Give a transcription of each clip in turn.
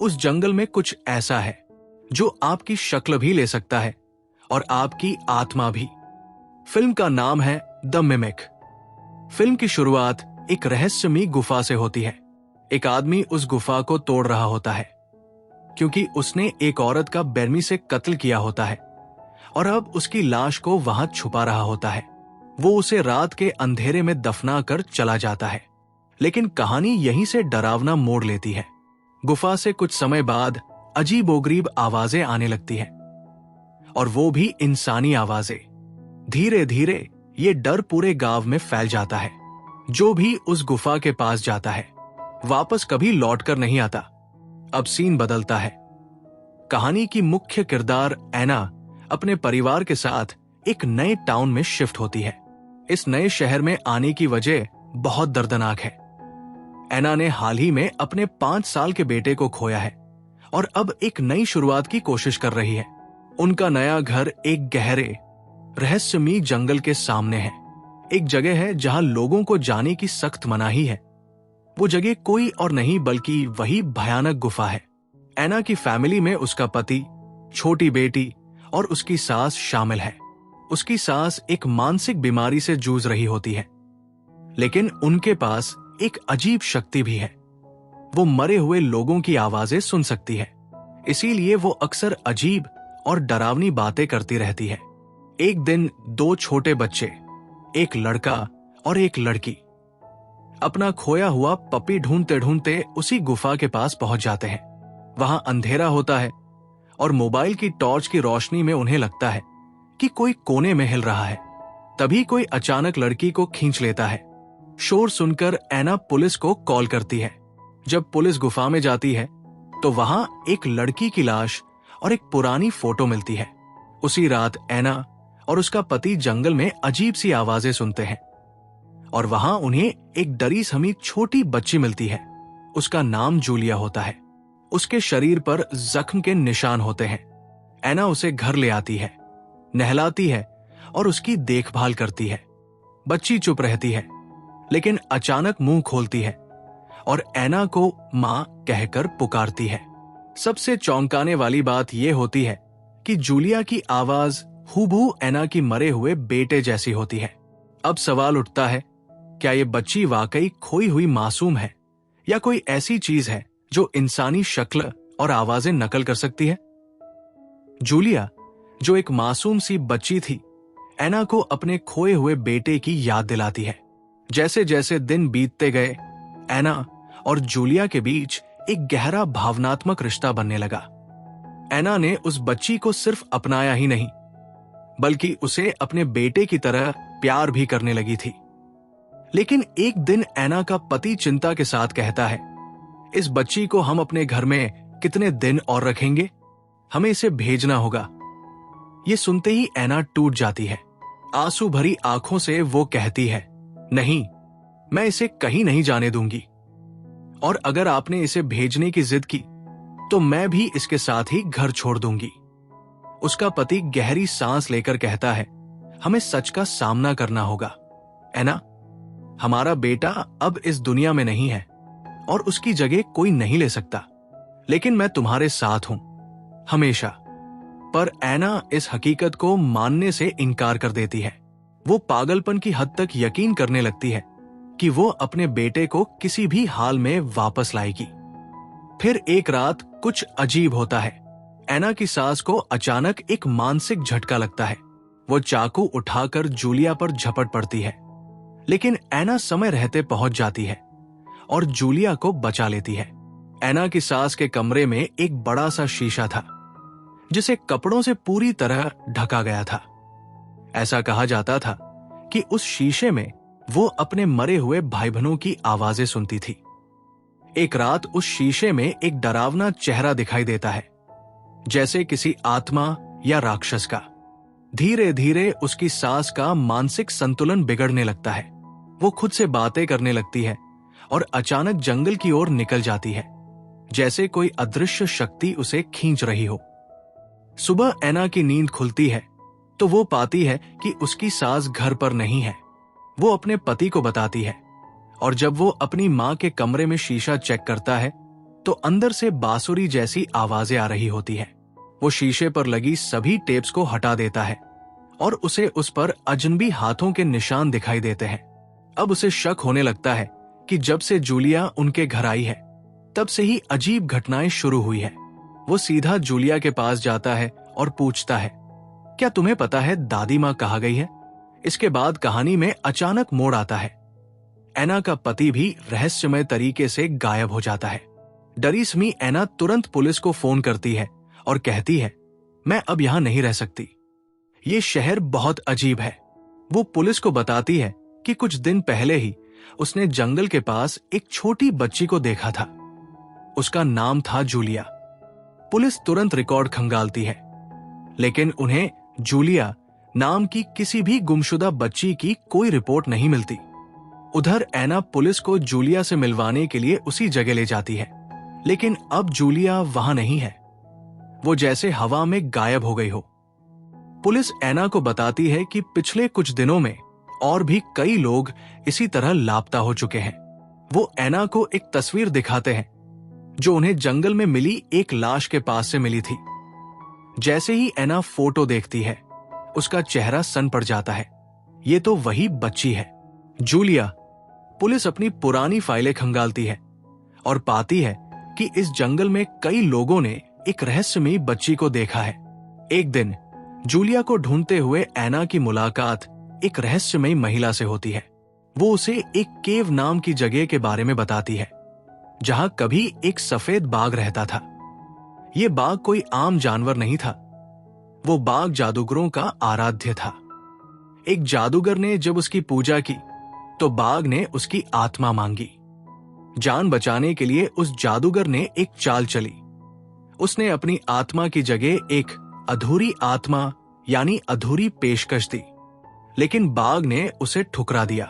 उस जंगल में कुछ ऐसा है जो आपकी शक्ल भी ले सकता है और आपकी आत्मा भी। फिल्म का नाम है द मिमिक। फिल्म की शुरुआत एक रहस्यमयी गुफा से होती है। एक आदमी उस गुफा को तोड़ रहा होता है क्योंकि उसने एक औरत का बेरमी से कत्ल किया होता है और अब उसकी लाश को वहां छुपा रहा होता है। वो उसे रात के अंधेरे में दफना कर चला जाता है। लेकिन कहानी यहीं से डरावना मोड़ लेती है। गुफा से कुछ समय बाद अजीबोगरीब आवाजें आने लगती हैं और वो भी इंसानी आवाजें। धीरे धीरे ये डर पूरे गांव में फैल जाता है। जो भी उस गुफा के पास जाता है वापस कभी लौटकर नहीं आता। अब सीन बदलता है। कहानी की मुख्य किरदार ऐना अपने परिवार के साथ एक नए टाउन में शिफ्ट होती है। इस नए शहर में आने की वजह बहुत दर्दनाक है। ऐना ने हाल ही में अपने 5 साल के बेटे को खोया है और अब एक नई शुरुआत की कोशिश कर रही है। उनका नया घर एक गहरे रहस्यमयी जंगल के सामने है। एक जगह है जहां लोगों को जाने की सख्त मनाही है। वो जगह कोई और नहीं बल्कि वही भयानक गुफा है। ऐना की फैमिली में उसका पति, छोटी बेटी और उसकी सास शामिल है। उसकी सास एक मानसिक बीमारी से जूझ रही होती है, लेकिन उनके पास एक अजीब शक्ति भी है। वो मरे हुए लोगों की आवाजें सुन सकती है, इसीलिए वो अक्सर अजीब और डरावनी बातें करती रहती है। एक दिन 2 छोटे बच्चे, एक लड़का और एक लड़की, अपना खोया हुआ पपी ढूंढते ढूंढते उसी गुफा के पास पहुंच जाते हैं। वहां अंधेरा होता है और मोबाइल की टॉर्च की रोशनी में उन्हें लगता है कि कोई कोने में हिल रहा है। तभी कोई अचानक लड़की को खींच लेता है। शोर सुनकर ऐना पुलिस को कॉल करती है। जब पुलिस गुफा में जाती है तो वहां एक लड़की की लाश और एक पुरानी फोटो मिलती है। उसी रात ऐना और उसका पति जंगल में अजीब सी आवाजें सुनते हैं और वहां उन्हें एक डरी समी छोटी बच्ची मिलती है। उसका नाम जूलिया होता है। उसके शरीर पर जख्म के निशान होते हैं। ऐना उसे घर ले आती है, नहलाती है और उसकी देखभाल करती है। बच्ची चुप रहती है, लेकिन अचानक मुंह खोलती है और ऐना को मां कहकर पुकारती है। सबसे चौंकाने वाली बात यह होती है कि जूलिया की आवाज हूबहू ऐना की मरे हुए बेटे जैसी होती है। अब सवाल उठता है, क्या ये बच्ची वाकई खोई हुई मासूम है या कोई ऐसी चीज है जो इंसानी शक्ल और आवाजें नकल कर सकती है? जूलिया, जो एक मासूम सी बच्ची थी, ऐना को अपने खोए हुए बेटे की याद दिलाती है। जैसे जैसे दिन बीतते गए, ऐना और जूलिया के बीच एक गहरा भावनात्मक रिश्ता बनने लगा। ऐना ने उस बच्ची को सिर्फ अपनाया ही नहीं, बल्कि उसे अपने बेटे की तरह प्यार भी करने लगी थी। लेकिन एक दिन ऐना का पति चिंता के साथ कहता है, इस बच्ची को हम अपने घर में कितने दिन और रखेंगे? हमें इसे भेजना होगा। ये सुनते ही ऐना टूट जाती है। आंसू भरी आंखों से वो कहती है, नहीं, मैं इसे कहीं नहीं जाने दूंगी, और अगर आपने इसे भेजने की जिद की तो मैं भी इसके साथ ही घर छोड़ दूंगी। उसका पति गहरी सांस लेकर कहता है, हमें सच का सामना करना होगा। ऐना, हमारा बेटा अब इस दुनिया में नहीं है और उसकी जगह कोई नहीं ले सकता, लेकिन मैं तुम्हारे साथ हूं, हमेशा। पर ऐना इस हकीकत को मानने से इनकार कर देती है। वो पागलपन की हद तक यकीन करने लगती है कि वो अपने बेटे को किसी भी हाल में वापस लाएगी। फिर एक रात कुछ अजीब होता है। ऐना की सास को अचानक एक मानसिक झटका लगता है। वो चाकू उठाकर जूलिया पर झपट पड़ती है, लेकिन ऐना समय रहते पहुंच जाती है और जूलिया को बचा लेती है। ऐना की सास के कमरे में एक बड़ा सा शीशा था जिसे कपड़ों से पूरी तरह ढका गया था। ऐसा कहा जाता था कि उस शीशे में वो अपने मरे हुए भाई बहनों की आवाजें सुनती थी। एक रात उस शीशे में एक डरावना चेहरा दिखाई देता है, जैसे किसी आत्मा या राक्षस का। धीरे धीरे उसकी सास का मानसिक संतुलन बिगड़ने लगता है। वो खुद से बातें करने लगती है और अचानक जंगल की ओर निकल जाती है, जैसे कोई अदृश्य शक्ति उसे खींच रही हो। सुबह ऐना की नींद खुलती है तो वो पाती है कि उसकी सास घर पर नहीं है। वो अपने पति को बताती है और जब वो अपनी मां के कमरे में शीशा चेक करता है तो अंदर से बांसुरी जैसी आवाजें आ रही होती है। वो शीशे पर लगी सभी टेप्स को हटा देता है और उसे उस पर अजनबी हाथों के निशान दिखाई देते हैं। अब उसे शक होने लगता है कि जब से जूलिया उनके घर आई है तब से ही अजीब घटनाएं शुरू हुई है। वो सीधा जूलिया के पास जाता है और पूछता है, क्या तुम्हें पता है दादी माँ कहाँ गई है? इसके बाद कहानी में अचानक मोड़ आता है। एना का पति भी रहस्यमय तरीके से गायब हो जाता है। डरी स्मी एना तुरंत पुलिस को फोन करती है और कहती है, मैं अब यहां नहीं रह सकती। ये शहर बहुत अजीब है। वो पुलिस को बताती है कि कुछ दिन पहले ही उसने जंगल के पास एक छोटी बच्ची को देखा था। उसका नाम था जूलिया। पुलिस तुरंत रिकॉर्ड खंगालती है, लेकिन उन्हें जूलिया नाम की किसी भी गुमशुदा बच्ची की कोई रिपोर्ट नहीं मिलती। उधर एना पुलिस को जूलिया से मिलवाने के लिए उसी जगह ले जाती है, लेकिन अब जूलिया वहां नहीं है। वो जैसे हवा में गायब हो गई हो। पुलिस एना को बताती है कि पिछले कुछ दिनों में और भी कई लोग इसी तरह लापता हो चुके हैं। वो एना को एक तस्वीर दिखाते हैं जो उन्हें जंगल में मिली एक लाश के पास से मिली थी। जैसे ही एना फोटो देखती है, उसका चेहरा सन पड़ जाता है। ये तो वही बच्ची है, जूलिया। पुलिस अपनी पुरानी फाइलें खंगालती है और पाती है कि इस जंगल में कई लोगों ने एक रहस्यमयी बच्ची को देखा है। एक दिन जूलिया को ढूंढते हुए एना की मुलाकात एक रहस्यमयी महिला से होती है। वो उसे एक केव नाम की जगह के बारे में बताती है, जहां कभी एक सफेद बाघ रहता था। ये बाघ कोई आम जानवर नहीं था। वो बाघ जादूगरों का आराध्य था। एक जादूगर ने जब उसकी पूजा की तो बाघ ने उसकी आत्मा मांगी। जान बचाने के लिए उस जादूगर ने एक चाल चली। उसने अपनी आत्मा की जगह एक अधूरी आत्मा यानी अधूरी पेशकश दी, लेकिन बाघ ने उसे ठुकरा दिया।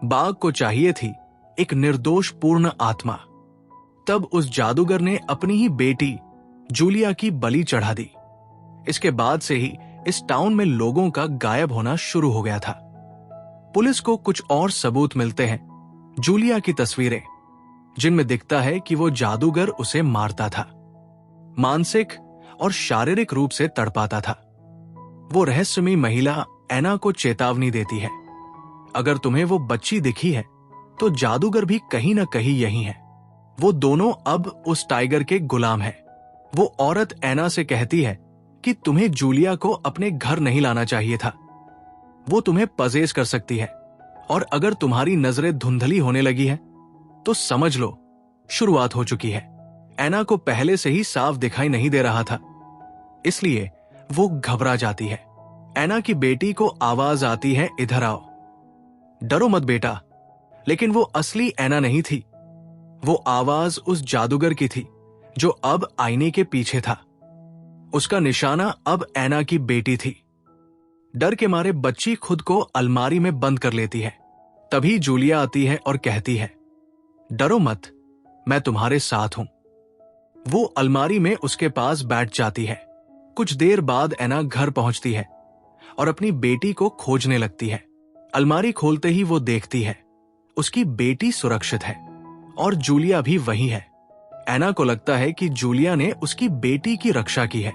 बाघ को चाहिए थी एक निर्दोष पूर्ण आत्मा। तब उस जादूगर ने अपनी ही बेटी जूलिया की बलि चढ़ा दी। इसके बाद से ही इस टाउन में लोगों का गायब होना शुरू हो गया था। पुलिस को कुछ और सबूत मिलते हैं, जूलिया की तस्वीरें, जिनमें दिखता है कि वो जादूगर उसे मारता था, मानसिक और शारीरिक रूप से तड़पाता था। वो रहस्यमयी महिला एना को चेतावनी देती है, अगर तुम्हें वो बच्ची दिखी है तो जादूगर भी कहीं ना कहीं यही है। वो दोनों अब उस टाइगर के गुलाम हैं। वो औरत एना से कहती है कि तुम्हें जूलिया को अपने घर नहीं लाना चाहिए था। वो तुम्हें पजेस कर सकती है, और अगर तुम्हारी नजरें धुंधली होने लगी है तो समझ लो शुरुआत हो चुकी है। एना को पहले से ही साफ दिखाई नहीं दे रहा था, इसलिए वो घबरा जाती है। एना की बेटी को आवाज आती है, इधर आओ। डरो मत बेटा। लेकिन वो असली एना नहीं थी। वो आवाज उस जादूगर की थी जो अब आईने के पीछे था। उसका निशाना अब एना की बेटी थी। डर के मारे बच्ची खुद को अलमारी में बंद कर लेती है। तभी जूलिया आती है और कहती है, डरो मत, मैं तुम्हारे साथ हूं। वो अलमारी में उसके पास बैठ जाती है। कुछ देर बाद एना घर पहुंचती है और अपनी बेटी को खोजने लगती है। अलमारी खोलते ही वो देखती है उसकी बेटी सुरक्षित है और जूलिया भी वही है। एना को लगता है कि जूलिया ने उसकी बेटी की रक्षा की है।